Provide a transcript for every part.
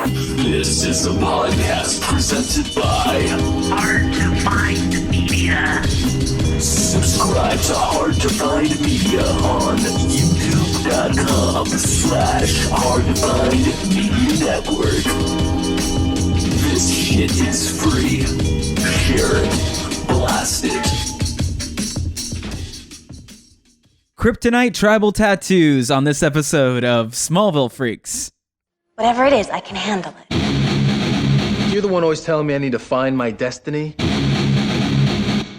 This is a podcast presented by Hard to Find Media. Subscribe to Hard to Find Media on youtube.com/HardToFindMediaNetwork. This shit is free. Share it. Blast it. Kryptonite tribal tattoos on this episode of Smallville Freaks. Whatever it is, I can handle it. You're the one always telling me I need to find my destiny.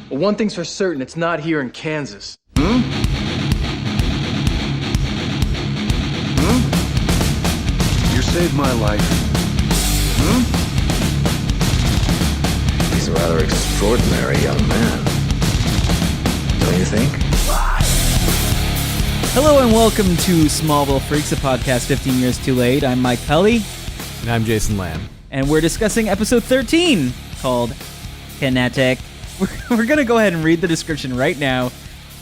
Well, one thing's for certain, it's not here in Kansas. You saved my life. He's a rather extraordinary young man. Don't you think? Hello and welcome to Smallville Freaks, a podcast 15 years too late. I'm Mike Pelly. And I'm Jason Lamb. And we're discussing episode 13 called Kinetic. We're going to go ahead and read the description right now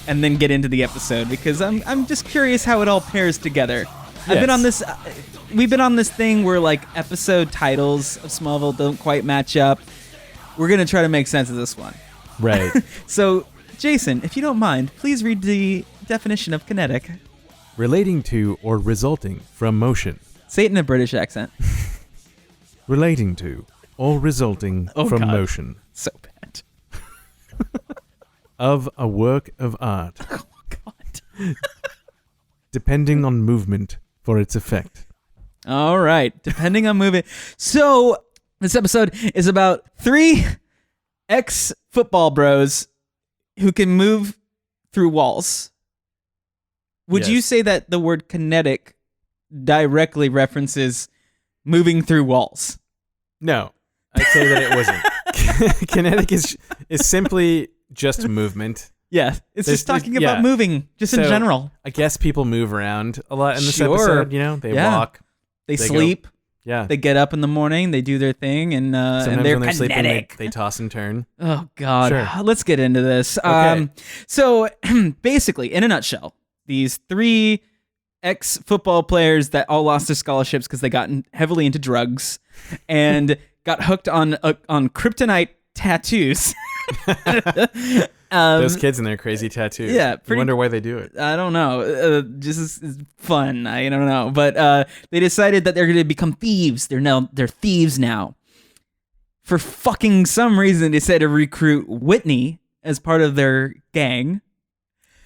and then get into the episode because I'm just curious how it all pairs together. Yes. I've been on this we've been on this thing where like episode titles of Smallville don't quite match up. We're going to try to make sense of this one. Right. So, Jason, if you don't mind, please read the definition of kinetic. Relating to or resulting from motion. Say it in a British accent. Relating to or resulting from God. motion. So bad. Of a work of art. Oh, God. Depending on movement for its effect. All right. Depending on movement. So, this episode is about 3 ex-football bros who can move through walls. Would Yes. you say that the word kinetic directly references moving through walls? No. I'd say that it wasn't. Kinetic is simply just movement. Yeah. It's just There's- talking about moving, just in So, general. I guess people move around a lot in this Sure. episode. You know, they Yeah. walk. They go- sleep. Yeah. They get up in the morning. They do their thing. And Sometimes they're when they're sleeping, kinetic. they toss and turn. Oh, God. Sure. Let's get into this. Okay. So, basically, in a nutshell, these 3 ex-football players that all lost their scholarships because they got heavily into drugs and got hooked on kryptonite tattoos. Those kids and their crazy tattoos. yeah, You wonder why they do it. I don't know. Just is fun. I don't know. But they decided that they're going to become thieves. They're thieves now. For fucking some reason, they decided to recruit Whitney as part of their gang.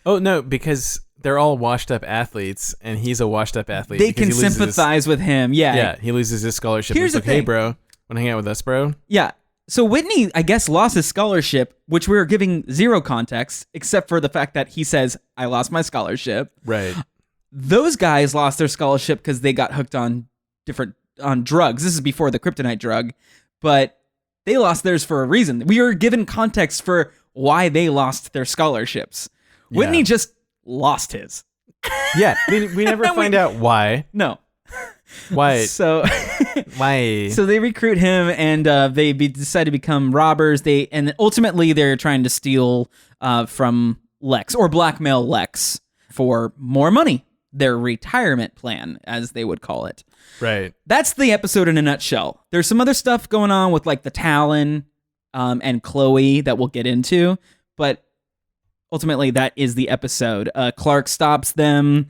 Oh, no, because they're all washed-up athletes, and he's a washed-up athlete. They because can he loses sympathize with him. Yeah. Yeah, he loses his scholarship. Here's He's like, the thing. hey, bro, want to hang out with us, bro? Yeah. So Whitney, I guess, lost his scholarship, which we were giving zero context, except for the fact that he says, I lost my scholarship. Right. Those guys lost their scholarship because they got hooked on drugs. This is before the kryptonite drug, but they lost theirs for a reason. We were given context for why they lost their scholarships. Whitney Yeah. just lost his. Yeah, we never find out why. No. Why? So Why? So they recruit him, and they decide to become robbers. And ultimately they're trying to steal from Lex, or blackmail Lex for more money. Their retirement plan, as they would call it. Right. That's the episode in a nutshell. There's some other stuff going on with like the Talon and Chloe that we'll get into, but ultimately that is the episode. Clark stops them,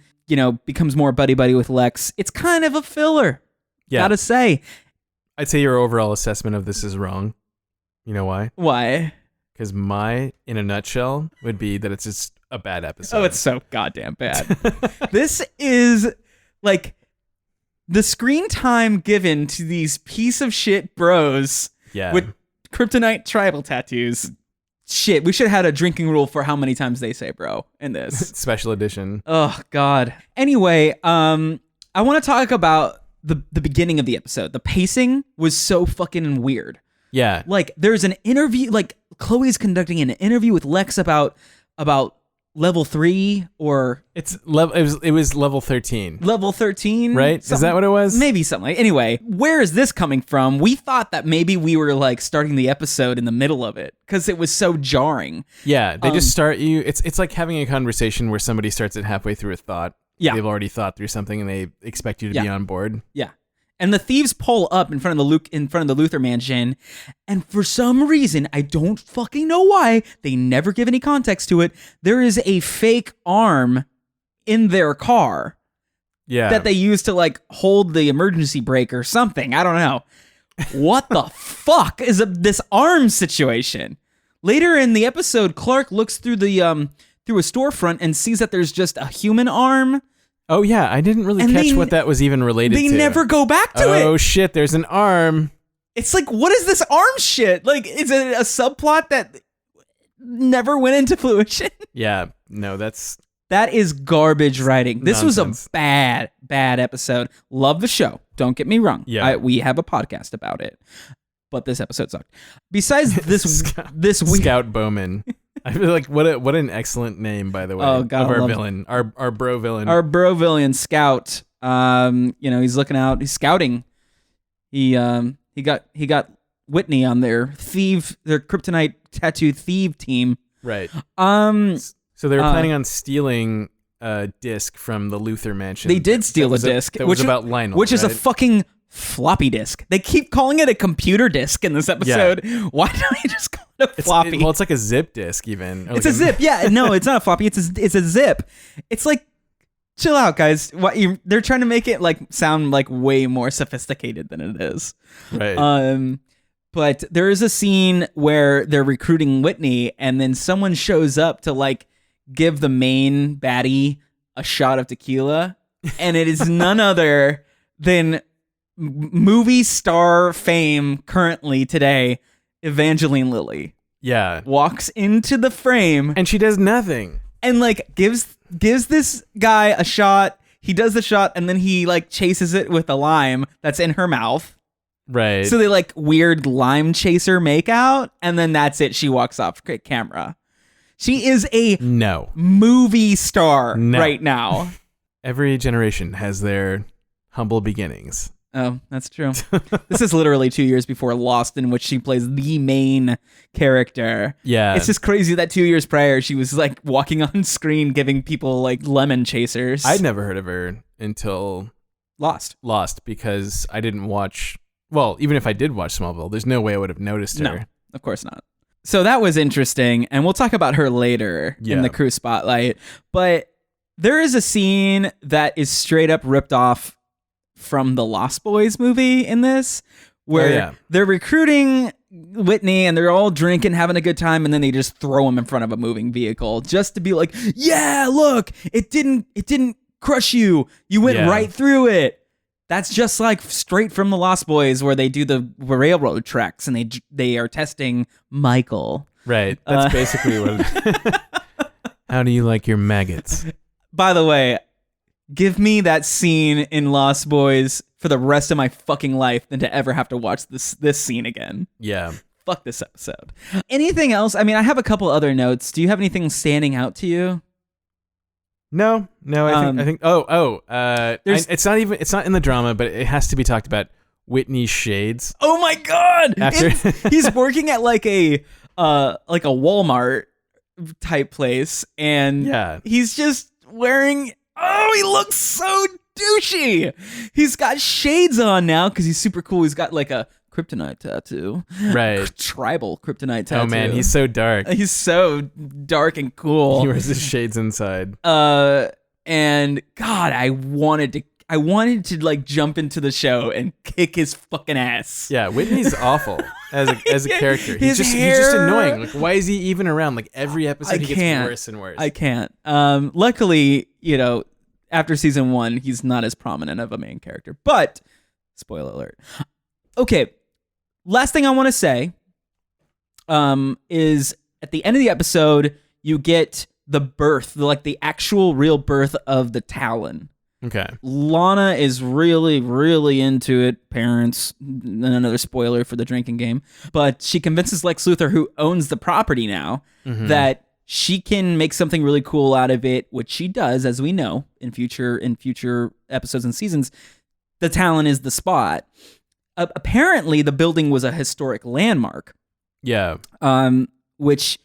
becomes more buddy-buddy with Lex. It's kind of a filler, Yeah. gotta say. I'd say your overall assessment of this is wrong. You know why? Why? Because my, in a nutshell, would be that it's just a bad episode. Oh, it's so goddamn bad. This is like the screen time given to these piece of shit bros Yeah. with kryptonite tribal tattoos. Shit, we should have had a drinking rule for how many times they say bro in this. Special edition. Oh, God. Anyway, I want to talk about the beginning of the episode. The pacing was so fucking weird. Yeah. Like, there's an interview, like, Chloe's conducting an interview with Lex about level 3 or It was level 13. level 13. Right? Is that what it was? Maybe something. Anyway, where is this coming from? We thought that maybe we were like starting the episode in the middle of it because it was so jarring. Yeah, they just start you. It's like having a conversation where somebody starts it halfway through a thought. Yeah. They've already thought through something and they expect you to be on board. Yeah. And the thieves pull up in front of the Luthor mansion, and for some reason, I don't fucking know why, they never give any context to it. There is a fake arm in their car that they use to like hold the emergency brake or something. I don't know. What the fuck is this arm situation? Later in the episode, Clark looks through the through a storefront and sees that there's just a human arm. Oh, yeah. I didn't really catch what that was even related to. They never go back to it. Oh, shit. There's an arm. It's like, what is this arm shit? Like, is it a subplot that never went into fruition? Yeah. No, that is garbage writing. This nonsense. was a bad episode. Love the show. Don't get me wrong. Yeah. We have a podcast about it. But this episode sucked. Besides this week, Scout Bowman. I feel like what an excellent name, by the way. Oh, God, of our villain, our bro villain, our bro villain Scout. He's looking out. He's scouting. He got Whitney on their kryptonite tattoo thief team. Right. So they were planning on stealing a disc from the Luthor mansion. They did steal a disc, that was about Lionel, which is a right? fucking floppy disk. They keep calling it a computer disk in this episode. Yeah. Why don't you just call it a floppy? It's like a zip disk even. It's a zip. Yeah, no, it's not a floppy. It's a zip. It's like, chill out, guys. They're trying to make it like sound like way more sophisticated than it is. Right. But there is a scene where they're recruiting Whitney, and then someone shows up to like give the main baddie a shot of tequila, and it is none other than movie star fame currently today, Evangeline Lilly. Yeah. Walks into the frame. And she does nothing. And like gives this guy a shot. He does the shot and then he like chases it with a lime that's in her mouth. Right. So they like weird lime chaser make out, and then that's it. She walks off camera. She is a movie star right now. Every generation has their humble beginnings. Oh, that's true. This is literally 2 years before Lost, in which she plays the main character. Yeah. It's just crazy that 2 years prior, she was like walking on screen giving people like lemon chasers. I'd never heard of her until Lost, because I didn't watch, well, even if I did watch Smallville, there's no way I would have noticed her. No, of course not. So that was interesting, and we'll talk about her later in the crew spotlight. But there is a scene that is straight up ripped off from the Lost Boys movie in this, where they're recruiting Whitney and they're all drinking, having a good time, and then they just throw him in front of a moving vehicle just to be like, yeah, look, it didn't crush you. You went right through it. That's just like straight from the Lost Boys, where they do the railroad tracks and they are testing Michael. Right. That's basically what How do you like your maggots? By the way, give me that scene in Lost Boys for the rest of my fucking life than to ever have to watch this scene again. Yeah. Fuck this episode. Anything else? I mean, I have a couple other notes. Do you have anything standing out to you? No. I think. It's not in the drama, but it has to be talked about. Whitney's shades. Oh my god! He's working at like a Walmart type place, and he's just wearing. Oh, he looks so douchey. He's got shades on now because he's super cool. He's got like a kryptonite tattoo. Right. Tribal kryptonite tattoo. Oh man, he's so dark. He's so dark and cool. He wears his shades inside. And God, I wanted to like jump into the show and kick his fucking ass. Yeah, Whitney's awful as a character. He's just annoying. Like, why is he even around? Like every episode he gets worse and worse. I can't. Luckily, after season 1, he's not as prominent of a main character. But spoiler alert. Okay, last thing I want to say is at the end of the episode, you get the birth, like the actual real birth of the Talon. Okay. Lana is really, really into it. Parents, another spoiler for the drinking game. But she convinces Lex Luthor, who owns the property now, that she can make something really cool out of it, which she does, as we know, in future episodes and seasons. The Talon is the spot. Apparently, the building was a historic landmark. Yeah. Which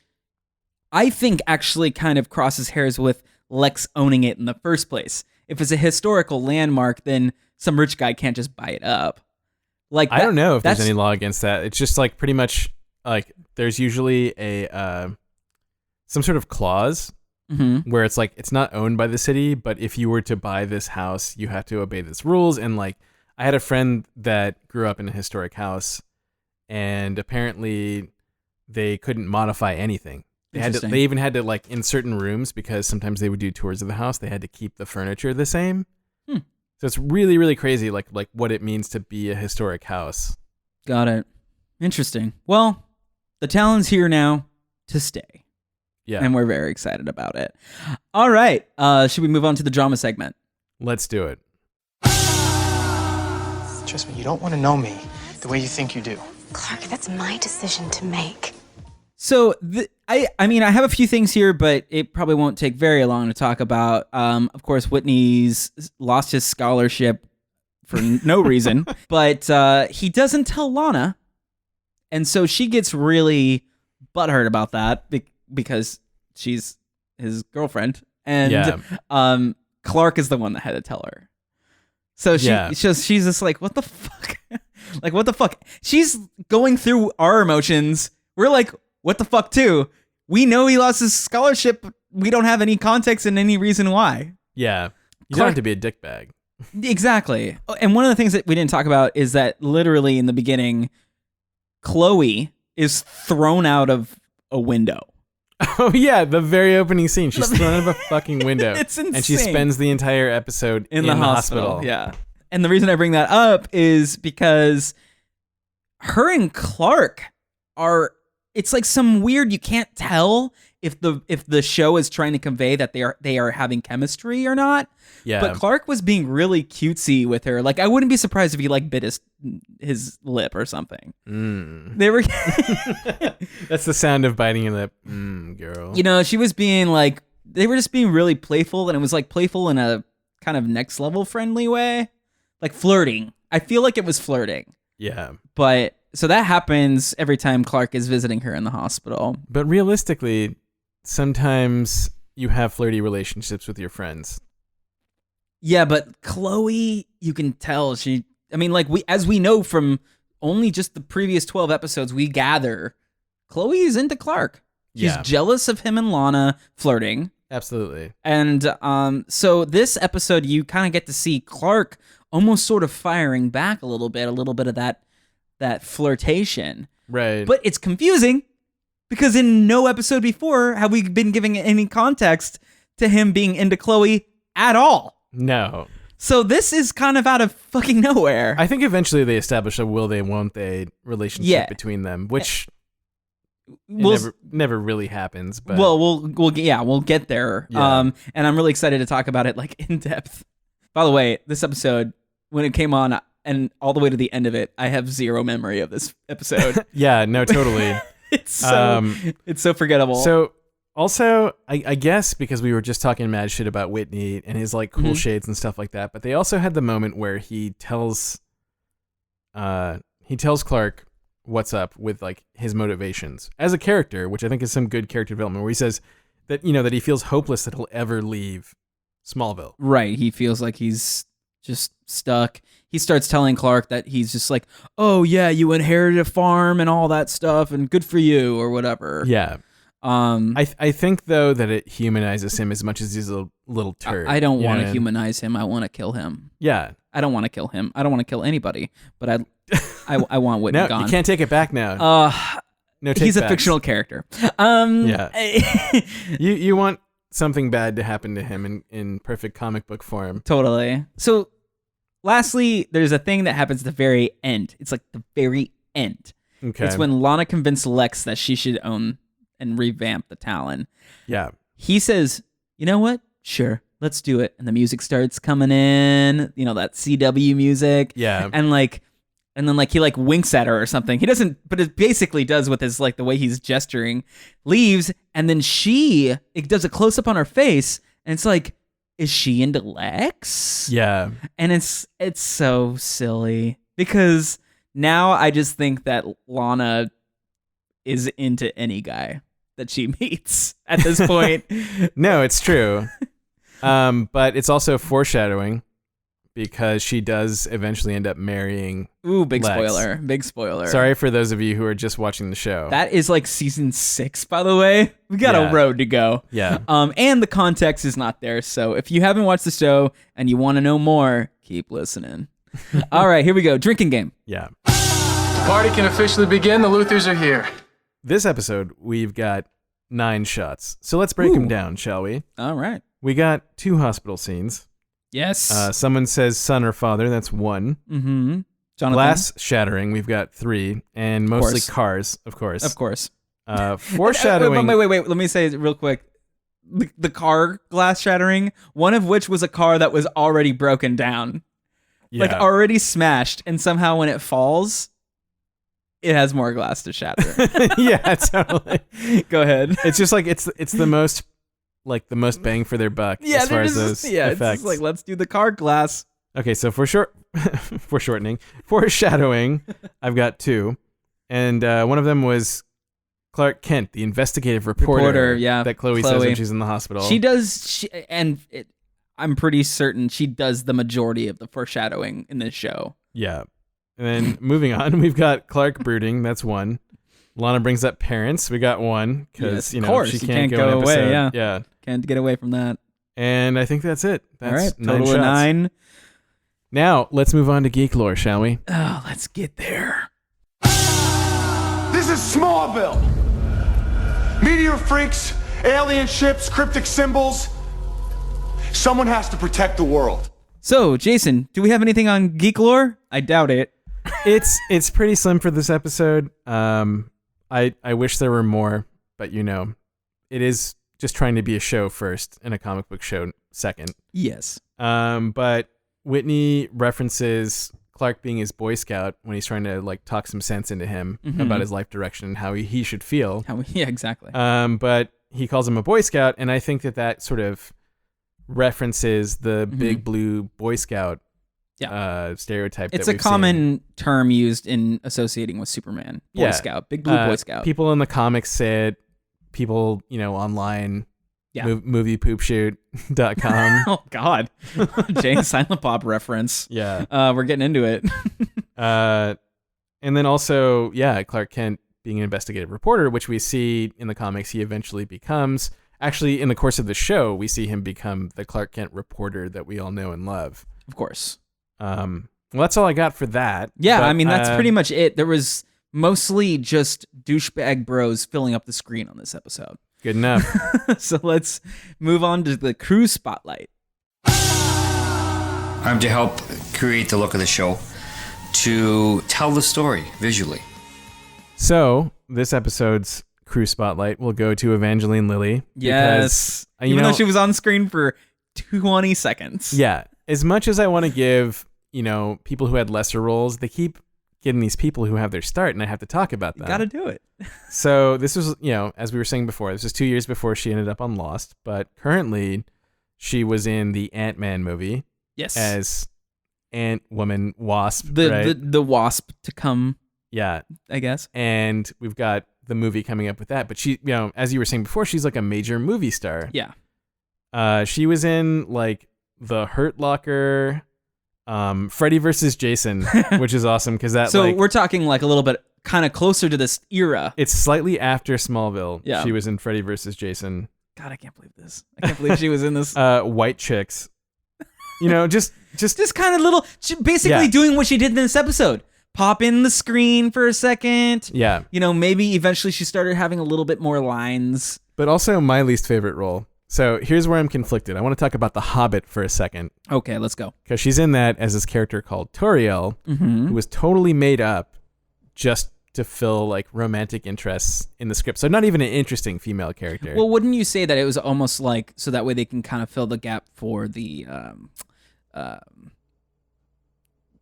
I think actually kind of crosses hairs with Lex owning it in the first place. If it's a historical landmark, then some rich guy can't just buy it up. Like I don't know if there's any law against that. It's just like pretty much like there's usually a some sort of clause where it's like it's not owned by the city, but if you were to buy this house, you have to obey this rules. And like I had a friend that grew up in a historic house, and apparently they couldn't modify anything. They even had to like in certain rooms, because sometimes they would do tours of the house, they had to keep the furniture the same. So it's really, really crazy, like what it means to be a historic house. Got it. Interesting. Well, the Talon's here now to stay. Yeah. And we're very excited about it. All right. Should we move on to the drama segment? Let's do it. Trust me, you don't want to know me the way you think you do. Clark, that's my decision to make. So, I mean, I have a few things here, but it probably won't take very long to talk about. Of course, Whitney's lost his scholarship for no reason, but he doesn't tell Lana, and so she gets really butthurt about that because she's his girlfriend, and Clark is the one that had to tell her. So she's just like, what the fuck? Like, what the fuck? She's going through our emotions. We're like, what the fuck too? We know he lost his scholarship, but we don't have any context and any reason why. Yeah. You don't have to be a dickbag. Exactly. And one of the things that we didn't talk about is that literally in the beginning, Chloe is thrown out of a window. Oh yeah, the very opening scene. She's thrown out of a fucking window. It's insane. And she spends the entire episode in the hospital. Yeah. And the reason I bring that up is because her and Clark are, it's like some weird, you can't tell if the show is trying to convey that they are having chemistry or not. Yeah. But Clark was being really cutesy with her. Like, I wouldn't be surprised if he like bit his lip or something. They were That's the sound of biting your lip. Girl. You know, she was being like, they were just being really playful, and it was like playful in a kind of next level friendly way. Like flirting. I feel like it was flirting. Yeah. But so that happens every time Clark is visiting her in the hospital. But realistically, sometimes you have flirty relationships with your friends. Yeah, but Chloe, you can tell as we know from only just the previous 12 episodes, we gather Chloe is into Clark. She's jealous of him and Lana flirting. Absolutely. And so this episode, you kind of get to see Clark almost sort of firing back a little bit of that flirtation. Right. But it's confusing because in no episode before have we been giving any context to him being into Chloe at all. No. So this is kind of out of fucking nowhere. I think eventually they establish a will they, won't they relationship between them, which never really happens. But we'll get there. Yeah. And I'm really excited to talk about it like in depth. By the way, this episode, when it came on and all the way to the end of it, I have zero memory of this episode. Yeah, no, totally. It's so forgettable. So also, I guess because we were just talking mad shit about Whitney and his like cool shades and stuff like that, but they also had the moment where he tells Clark what's up with like his motivations as a character, which I think is some good character development, where he says that, you know, that he feels hopeless that he'll ever leave Smallville. Right. He feels like he's just stuck. He starts telling Clark that he's just like, oh yeah, you inherited a farm and all that stuff and good for you or whatever. Yeah. I think though that it humanizes him as much as he's a little turd. I don't want to humanize him. I want to kill him. Yeah. I don't want to kill him. I don't want to kill anybody, but I want Whitney no, gone. You can't take it back now. No, he's a fictional character. Yeah. You want something bad to happen to him in perfect comic book form. Totally. So lastly, there's a thing that happens at the very end. It's like the very end. Okay. It's when Lana convinced Lex that she should own and revamp the Talon. Yeah. He says, you know what? Sure, let's do it. And the music starts coming in, you know, that CW music. Yeah. And then he like winks at her or something. He doesn't, but it basically does with his like the way he's gesturing, leaves. And then it does a close up on her face. And it's like, is she into Lex? Yeah. And it's so silly because now I just think that Lana is into any guy that she meets at this point. No, it's true. But it's also foreshadowing because she does eventually end up marrying. Ooh, big Lex. spoiler. Big spoiler. Sorry for those of you who are just watching the show. That is like season 6, by the way. We got Yeah. a road to go. Yeah. And the context is not there. So if you haven't watched the show and you want to know more, keep listening. All right, here we go. Drinking game. Yeah. Party can officially begin. The Luthors are here. This episode, we've got 9 shots. So let's break them down, shall we? All right. We got 2 hospital scenes. Yes. Someone says son or father. That's 1. Mm-hmm. Jonathan? Glass shattering. We've got 3. And mostly course. cars, of course. Of course. Foreshadowing. Wait. Let me say it real quick. The car glass shattering, one of which was a car that was already broken down. Like Yeah. already smashed. And somehow when it falls, it has more glass to shatter. Yeah, totally. Go ahead. It's just like it's the most bang for their buck as far as those it's effects. just like, let's do the car glass. Okay, so foreshadowing, I've got 2, and one of them was Clark Kent, the investigative reporter that Chloe says when she's in the hospital. She does, I'm pretty certain she does the majority of the foreshadowing in this show. Yeah, and then moving on, we've got Clark brooding. That's 1. Lana brings up parents. We got 1 because Yes, of course, she you can't can't go go an away, episode. yeah. Can't get away from that. And I think that's it. That's All right, 9 total shots. of 9. Now let's move on to Geek Lore, shall we? Oh, let's get there. This is Smallville. Meteor freaks, alien ships, cryptic symbols. Someone has to protect the world. So, Jason, do we have anything on Geek Lore? I doubt it. It's pretty slim for this episode. I wish there were more, but it is just trying to be a show first and a comic book show second. Yes. But Whitney references Clark being his Boy Scout when he's trying to like talk some sense into him about his life direction and how he should feel. Yeah, exactly. But he calls him a Boy Scout, and I think that sort of references the big blue Boy Scout stereotype. It's that a we've common term used in associating with Superman. Boy Scout. Big blue Boy Scout. People in the comics say it. People, online. Yeah. Moviepoopshoot.com. Oh, God. Jay Silent Bob reference. Yeah. We're getting into it. And then also, Clark Kent being an investigative reporter, which we see in the comics he eventually becomes. Actually, in the course of the show, we see him become the Clark Kent reporter that we all know and love. Of course. Well, that's all I got for that. Yeah, But, I mean, that's pretty much it. There was mostly just douchebag bros filling up the screen on this episode. Good enough. So let's move on to the crew spotlight. I'm to help create the look of the show, to tell the story visually. So, this episode's crew spotlight will go to Evangeline Lilly. Yes. Because, Even though she was on screen for 20 seconds. Yeah. As much as I want to give, people who had lesser roles, they keep getting these people who have their start, and I have to talk about them. You gotta do it. So this was, as we were saying before, this was 2 years before she ended up on Lost, but currently she was in the Ant-Man movie. Yes. As Ant-Woman Wasp, the Wasp to come. Yeah. I guess. And we've got the movie coming up with that, but she, as you were saying before, she's like a major movie star. Yeah. She was in like The Hurt Locker, Freddy vs. Jason, which is awesome because that. So we're talking like a little bit kind of closer to this era. It's slightly after Smallville. Yeah. She was in Freddy vs. Jason. God, I can't believe this. I can't believe she was in this. White Chicks. Just kind of little, basically doing what she did in this episode. Pop in the screen for a second. Yeah. Maybe eventually she started having a little bit more lines. But also my least favorite role. So here's where I'm conflicted. I want to talk about The Hobbit for a second. Okay, let's go. Because she's in that as this character called Toriel, who was totally made up just to fill like romantic interests in the script. So not even an interesting female character. Well, wouldn't you say that it was almost like, so that way they can kind of fill the gap for the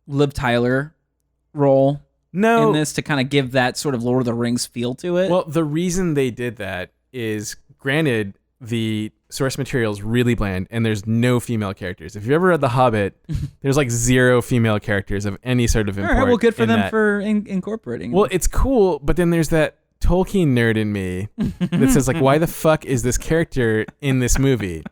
Liv Tyler role in this to kind of give that sort of Lord of the Rings feel to it? Well, the reason they did that is, granted, the source material is really bland and there's no female characters. If you've ever read The Hobbit, there's like 0 female characters of any sort of import. All right, well, good for them that. for incorporating. Well, it's cool, but then there's that Tolkien nerd in me that says like, why the fuck is this character in this movie?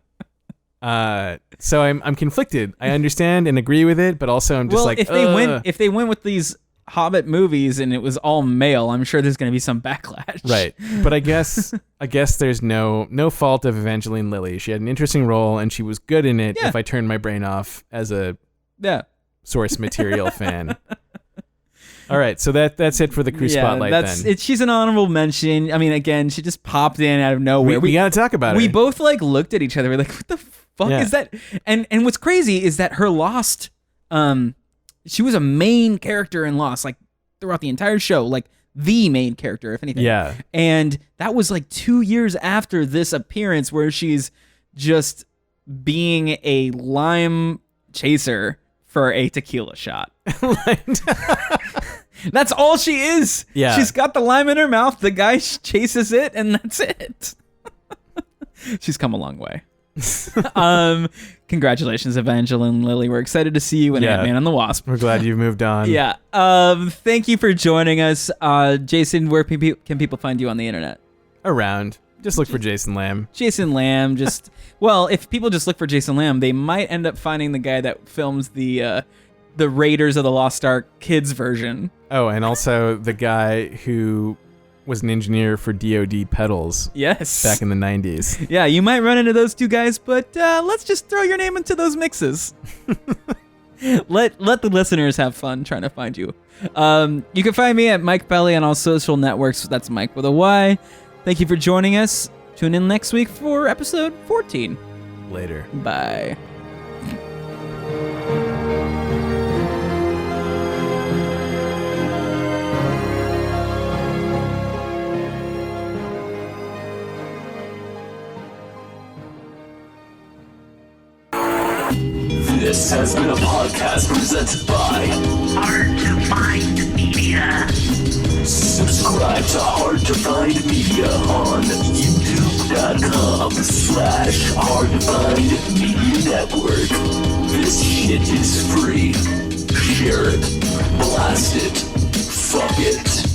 So I'm conflicted. I understand and agree with it, but also I'm just if they went with these Hobbit movies and it was all male, I'm sure there's going to be some backlash. Right. But I guess there's no fault of Evangeline Lilly. She had an interesting role and she was good in it. If I turned my brain off as a source material fan. All right, so that's it for the crew spotlight then. She's an honorable mention. I mean, again, she just popped in out of nowhere. We got to talk about it. We both like looked at each other. We're like, what the fuck is that? And what's crazy is that her Lost, she was a main character in Lost, like throughout the entire show, like the main character, if anything. Yeah. And that was like 2 years after this appearance where she's just being a lime chaser for a tequila shot. That's all she is. Yeah. She's got the lime in her mouth. The guy chases it, and that's it. She's come a long way. Congratulations, Evangeline Lilly. We're excited to see you in Ant-Man and the Wasp. We're glad you've moved on. Yeah. Thank you for joining us. Jason, where can people find you on the internet? Around. Just look for Jason Lamb. Jason Lamb. Well, if people just look for Jason Lamb, they might end up finding the guy that films the Raiders of the Lost Ark kids version. Oh, and also the guy who was an engineer for DoD pedals. Yes. Back in the 90s. Yeah, you might run into those two guys, but let's just throw your name into those mixes. Let the listeners have fun trying to find you. You can find me at Mike Pelly on all social networks. That's Mike with a Y. Thank you for joining us. Tune in next week for episode 14. Later. Bye. This has been a podcast presented by Hard to Find Media. Subscribe to Hard to Find Media on youtube.com/Hard to Find Media Network. This shit is free. Share it. Blast it. Fuck it.